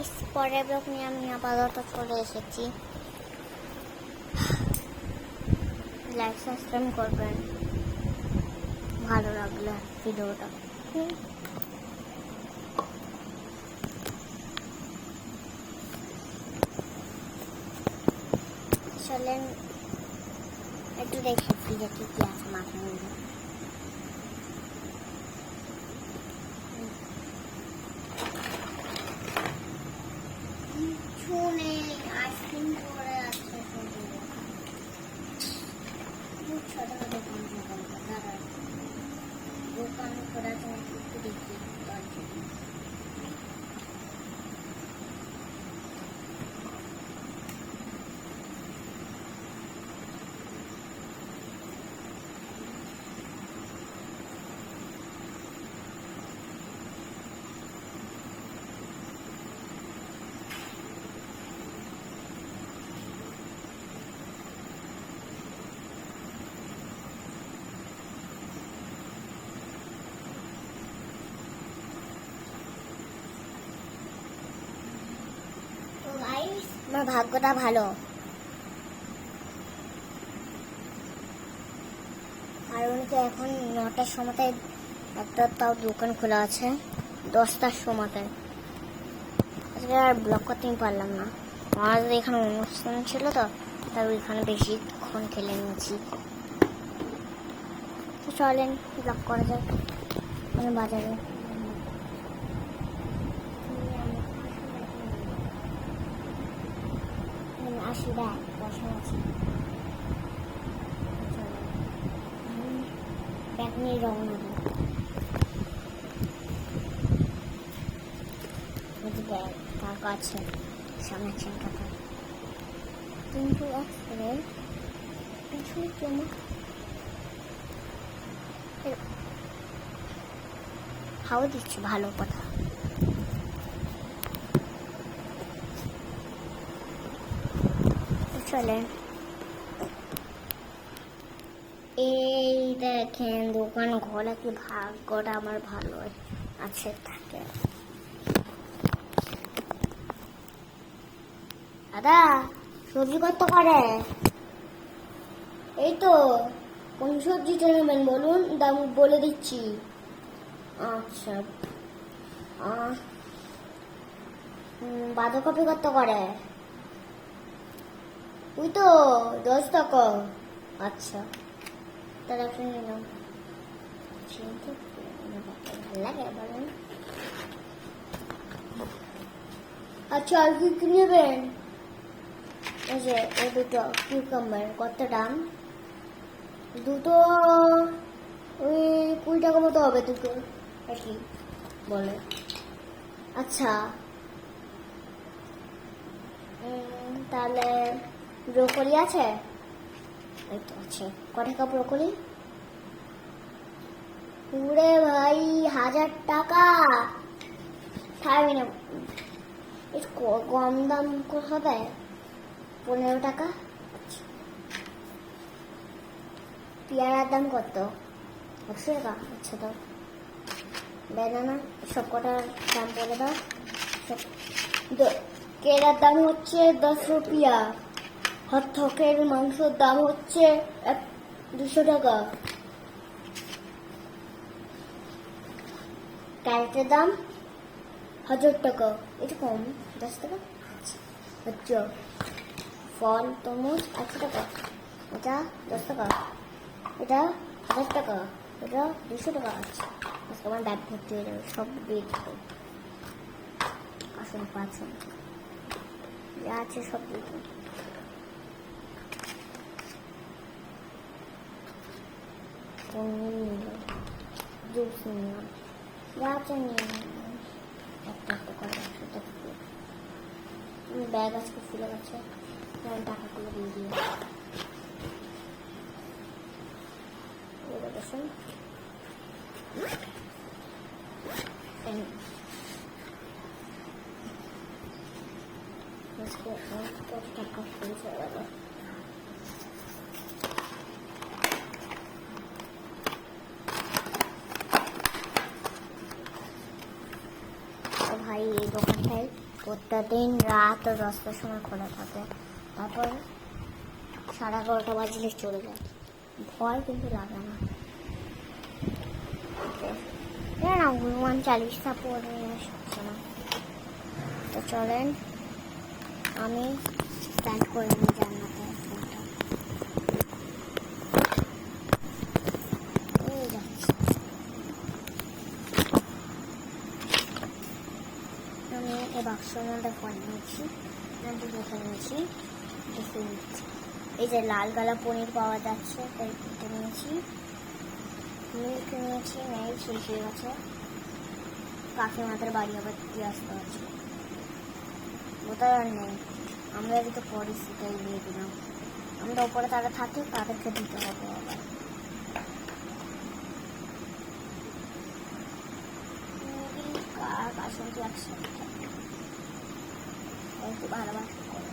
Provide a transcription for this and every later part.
Guys, পরের blog নিয়ে আমি আপাতত চলে এসেছি। লাইক সাবস্ক্রাইব করবেন ভালো লাগলে ভিডিওটা। চলেন একটু দেখি ফ্রিজে কি কি আছে মাথার মধ্যে। আইসক্রিম করে আছে দোকান করে আছে, একটু দেখি আমার ভাগ্যটা ভালো, কারণ কি এখন 9টার সময়তে একটা তাও দোকান খোলা আছে, 10টার সময়তে। আজকে আর ব্লগ করতেই পারলাম না, আমাদের এখানে অনুষ্ঠান ছিল তো, তাই ওইখানে বেশিক্ষণ খেলে নিয়েছি। তো চলেন ব্লগ করা যাক বাজারে। আসি ব্যাগ বসা আছে, ব্যাগ নিয়ে রওনা দিই। ব্যাগ তার কাছে সামনে চেনটাতে কিন্তু একসাথে পিছনে কেন হাওয়া দিচ্ছে, ভালো কথা। চলেন এই দেখেন দোকান ঘোরা, কি ভাগ্যটা আমার ভালো আছে থাকে। দাদা সবজি কত করে? এই তো, কোন সবজিটা নেবেন বলুন, দাম বলে দিচ্ছি। আচ্ছা, বাঁধাকপি কত করে? ওই তো 10 টাকা। আচ্ছা তাহলে একটা নিলাম। ভালো লাগে বলেন। আচ্ছা আর কি নেবেন? এই যে ও দুটো কিউকাম্বার কত দাম? দুটো ওই 20 টাকা মতো হবে দুটো, একই বলে। আচ্ছা তাহলে ব্রোকলি আছে? এই তো আছে। ক টাকা ব্রোকলি? পুরে ভাই 1000 টাকা। খাবি না, কম দাম হবে, 15 টাকা। পেয়ারার দাম কত? 100 টাকা। আচ্ছা দাও। বেদানা সব কটার দাম বলে দাও। কেরার দাম হচ্ছে 10 রুপিয়া। হথকের মাংসের দাম হচ্ছে 200 টাকা। ক্যারেটের দাম 1000 টাকা। এটা কম, 10 টাকা। আচ্ছা ফল তরমুজ 100 টাকা, এটা 10 টাকা, এটা 1000 টাকা, এটা 200 টাকা। আচ্ছা আজকে আমার ব্যাগ ভর্তি হয়ে যাবে, সব দিয়ে দেবো। আসুন পাচ্ছেন যা আছে সব দিয়ে দেবো। জুস নিলাম, যা আছে নিয়ে একটা একটা করে ব্যাগ আজকে ফুলে গেছে, টাকাগুলো দিয়ে দিয়ে টাকা ফুলে গেল। ভাই এই দোকানটায় প্রত্যেকদিন রাত 10টার সময় খোলা থাকে, তারপর 11:30 বাজলে চলে যায়। ভয় কিন্তু লাগে না। না হনুমান চালিশা পড়ে সবসময়। তো চলেন আমি স্ট্যান্ড করে নিই জান্নাতে ফোনটা। এই যাচ্ছি আমি এই বাক্সর মধ্যে ফোন নিয়েছি, দেখে নিয়েছি। এই যে লাল কালা পনির পাওয়া যাচ্ছে তাই কিনতে নিয়েছি। মিল্ক নিয়েছি, নেই শেষ হয়ে গেছে। কাকিমাদের বাড়ি আবার দিয়ে আসতে হচ্ছে, বোধ আর নেই। আমরা যদি পরে সেটাই দিয়ে দিলাম। আমরা ওপরে তারা থাকি, তাদেরকে দিতে হবে আবার। বাসন্তী একসাথে থাকে, একটু ভালোবাসা করে।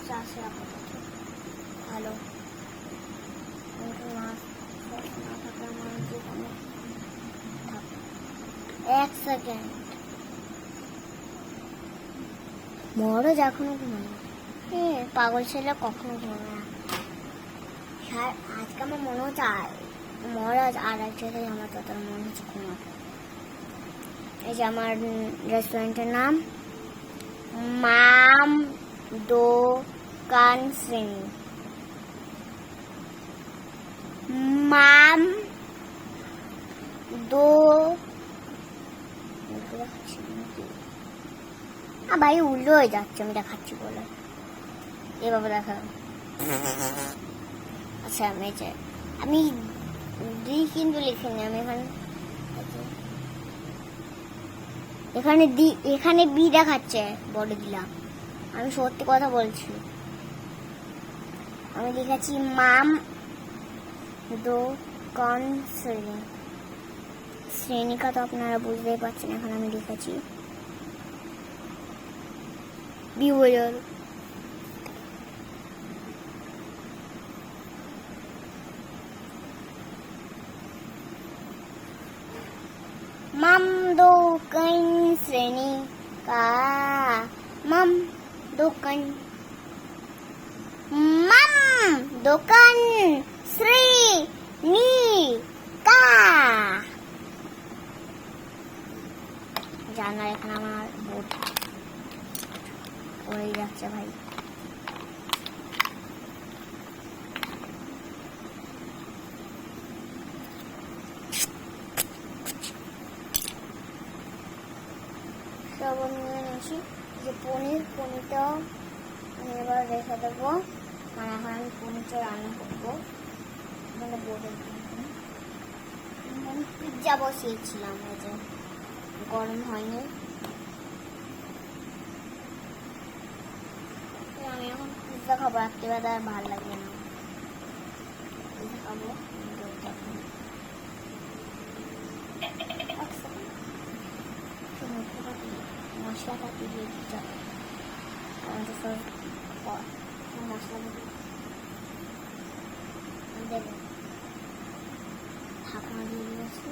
চাষে আপাতত ভালো না থাকলে আমার জীবনে। 1 সেকেন্ড মরজ এখনো ঘুমায়। পাগল ছেলে কখনো ঘুমায় না। আজকে আমার মনে হচ্ছে মহারাজ আর এক জায়গায় আমার তত মনে হচ্ছে ঘুমাতে। এই যে আমার রেস্টুরেন্টের নাম মাম দোকান শ্রেণী। মাম দো ভাই উল্টো হয়ে যাচ্ছে আমি দেখাচ্ছি বলে। এভাবে দেখা। আচ্ছা আমি কিন্তু লিখিনি। আমি এখানে বি দেখাচ্ছে, বলে দিলাম। আমি সত্যি কথা বলছি। আমি লিখেছি মাম দোকান শ্রেণী। শ্রেণীকা তো আপনারা বুঝতেই পারছেন। এখন আমি লিখেছি বিবরণ। মাম দোকান শ্রেণী কা মাম দোকান শ্রেণী কা। জানার এখানে আমার বোর্ড পড়ে যাচ্ছে ভাই। সব নিয়ে নিয়েছি। যে পনিরটা আমি এবার রেখে দেবো, মানে এখন আমি পনিরটা রান্না করবো। মানে বোর্ডের পিৎজা বসিয়েছিলাম, এই যে গরম হয়নি। আমি এখন পিৎজা খাবো, রাত্রিবেলা আর ভালো লাগবে না। পিৎজা খাবো মশলাটা দিয়ে দিতে হবে। মশলা দেবো, ঢাকনা দিয়ে দিয়েছি।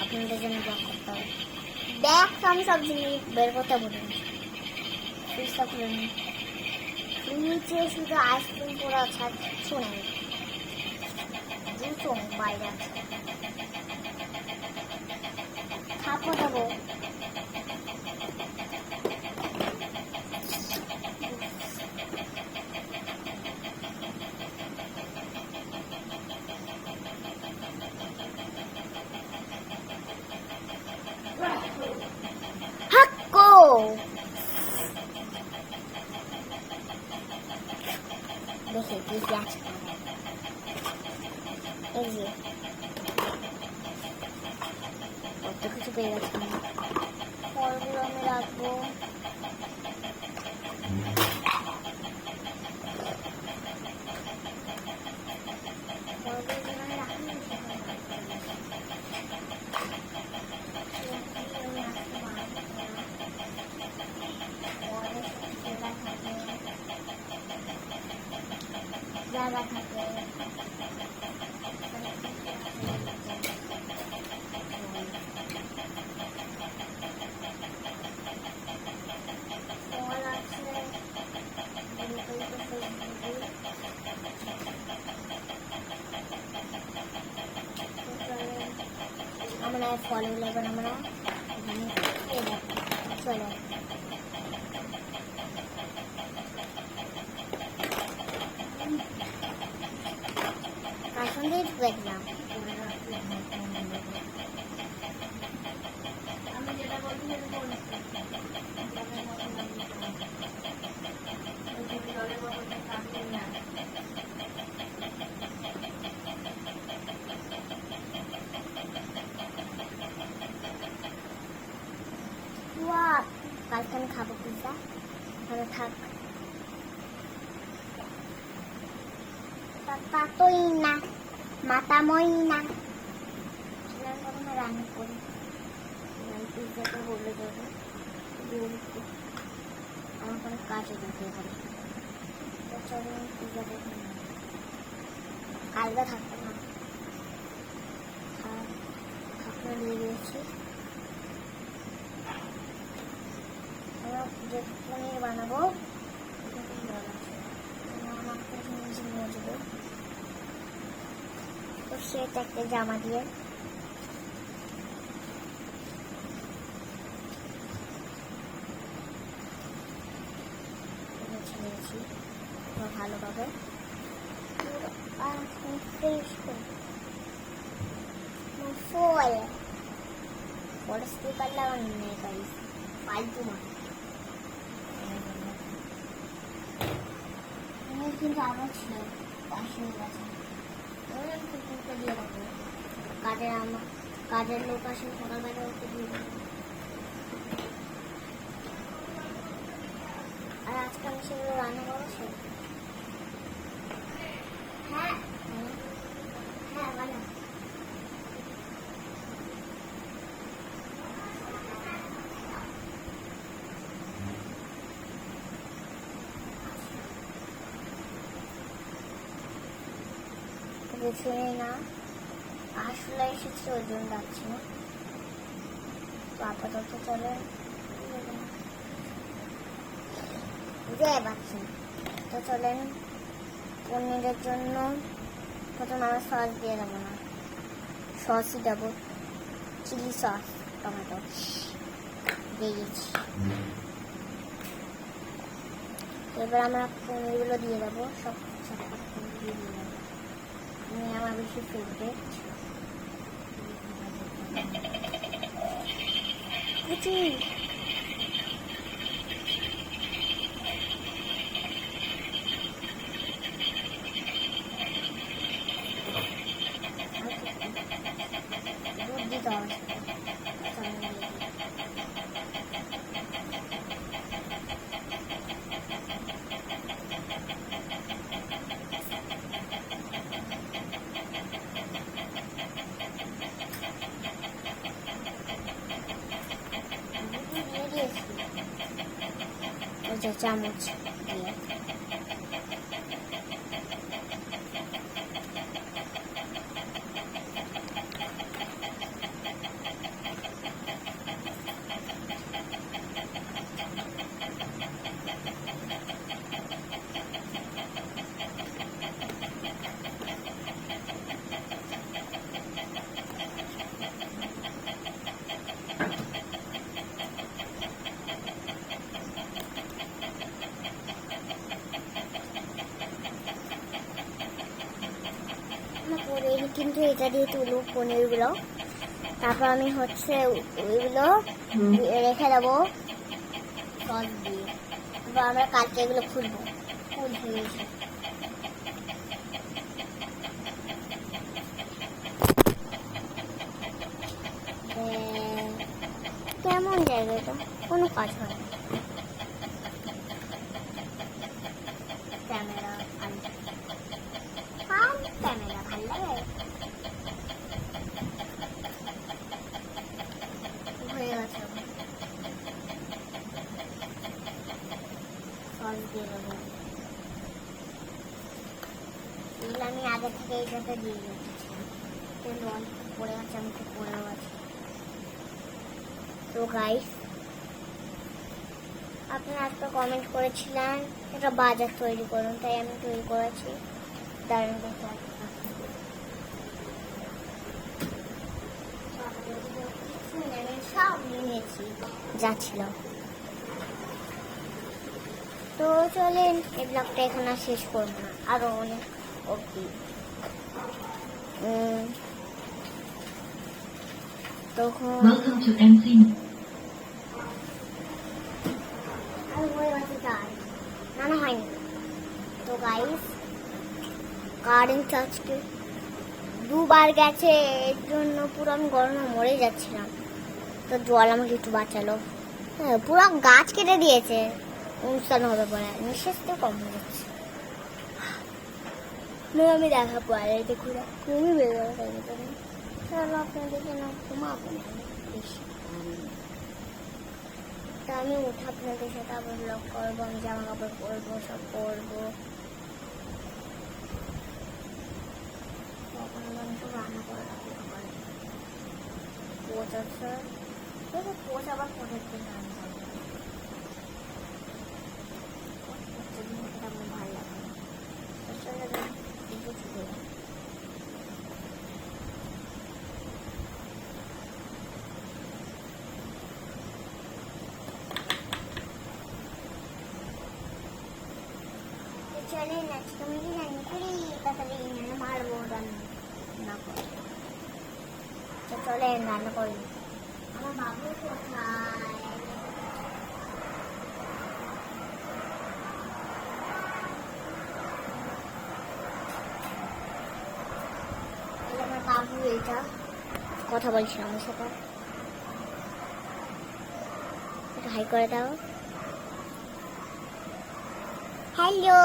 আপনাদের জন্য ব্যাক করতে হবে। ব্যাক আমি সব জিনিস বের করতে বলি, ফ্রিজটা খুলে নিই। নিচে শুধু আইসক্রিম পড়া আছে, আর কিচ্ছু নেই। দুটো বাইরে আছে, থাপড় দেবো। হাক্কো দেখি কি কি আছে। এই যে কত কিছু পেয়ে গেছে। ফলগুলো আমি রাখবো। জায়গা থাকে আমরা ফলগুলো এবার আমরা চলো তার সঙ্গে দেখলাম আমি যেটা বলছি কালকে আমি খাবো পিৎজা। তাহলে থাক তাতই না মাতামই না রান্না করি পিৎজাটা বলে দেবো। আমার কোনো কাজে দিতে পারি পিৎজাটা কালকে থাকতো না থাকলে নিয়ে গিয়েছি। যে পনির বানাবো তো সেটা একটা জামা দিয়ে নিয়েছি ভালোভাবে ফল স্পিকার লাগানো নেই ফালতু মা কিন্তু আরো ছিল পাশে গেছে দিয়ে রাখবো। কাজের লোক আসে সকালবেলা ওকে দিয়ে দেবো। আর আজকে আমি সেগুলো রান্না করছি। হ্যাঁ হ্যাঁ ভালো বুঝে না আসলে এসেছে ওই জন্য যাচ্ছি না। তো আপাতত চলে বুঝে পাচ্ছি না। তো চলেন পনিরের জন্য প্রথমে আমরা সস দিয়ে দেবো না সসই দেবো চিলি সস টমেটো দিয়ে দিচ্ছি। এবার আমরা পনিরগুলো দিয়ে দেবো সব পনির দিয়ে দেবো। আমার বেশি ফেভারিট চামচ দিয়ে কিন্তু এটা দিয়ে তুলব পনিরগুলো। তারপর আমি হচ্ছে ওইগুলো রেখে দেবো সস দিয়ে। এবার আমরা কালকে এগুলো খুলবো। ফুল হয়ে গেছে। কেমন জায়গাটা? কোনো কাজ হয় না। ক্যামেরা ক্যামেরা ভালো লাগে। হয়ে গেছে। সস দিয়ে দেবো। এগুলো আমি আগে থেকে এইটাতে দিয়ে রেখেছিলাম। তেল অল্প পড়ে গেছে, আমি খুব পড়েও গেছে। তো গাইস, আপনারা আজকে কমেন্ট করেছিলেন একটা বাজার তৈরি করুন, তাই আমি তৈরি করেছি। দারুণ দেখে সব নিয়েছি যা ছিল। তো চলেন এই ব্লগটা এখানে আর শেষ করবো না, আরো অনেক অব্দি। তখন Welcome to MC. না হয়নি। তো গাইস, কারেন্ট আজকে দুবার গেছে, এর জন্য পুরো আমি গরমে মরে যাচ্ছিলাম। তো জল আমাকে একটু বাঁচালো। হ্যাঁ, পুরো গাছ কেটে দিয়েছে অনুষ্ঠান হবে পরে, নিঃশ্বাস তো কম হয়ে যাচ্ছে। আমি দেখাবো আর এই দেখুন খুবই বেরোবে চলো আপনাদেরকে না ঘুমাবো না বেশি। তা আমি উঠে আপনাদের সাথে আবার ব্লগ করবো, আমি জামা কাপড় পরবো, সব করবো। তখন আমি সব রান্না করে রাখবো। কোচ আছে, কোচ আবার কোচের দিন রান্না করবো। আমার ভালো লাগে এর সঙ্গে কিছু ছুটে যায়। চলেন আজকে আমি রান্না করি, তাড়াতাড়ি মারবো রান্না করে। তো চলেন রান্না করি। আমার বাবু কোথায়? আমার বাবু এটা কথা বলছিল আমার সাথে, একটু হাই করে দাও। হ্যালো,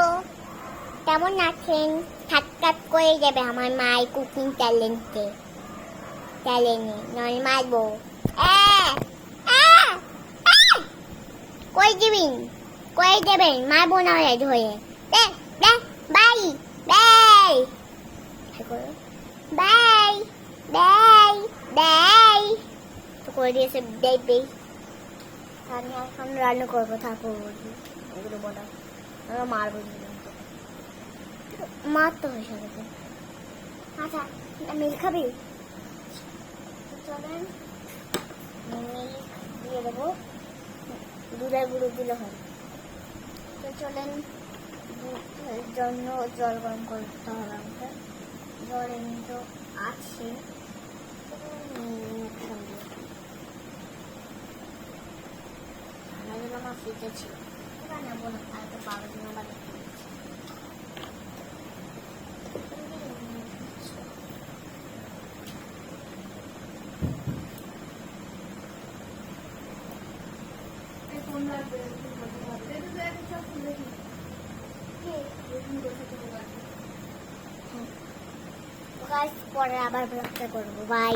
কেমন আছেন? ঠাট্টাট করে যাবে আমার মায়ের কুকিং ট্যালেন্টে নয় মারবো। কই দিবেন, কই দেবেন? মারবো না ধরে। Bye bye bye bye bye. তো করে দিয়েছে বেবি। আমি এখন রান্না করবো, তারপর বলবি এগুলো বলা। আমরা মারবো মারতে হয় সাথে। আচ্ছা, মিল খাবি? চলেন মিল্ক দিয়ে দেবো, দুধের গুঁড়ো দিলে হয়। তো চলেন দুধের জন্য জল গরম করতে হবে আমাকে। জল এমনি তো আছে, আমার ফ্রিজে ছিল, নেবো না, কালকে 12 দিন আবার পরে আবার ব্লগটা করবো। বাই।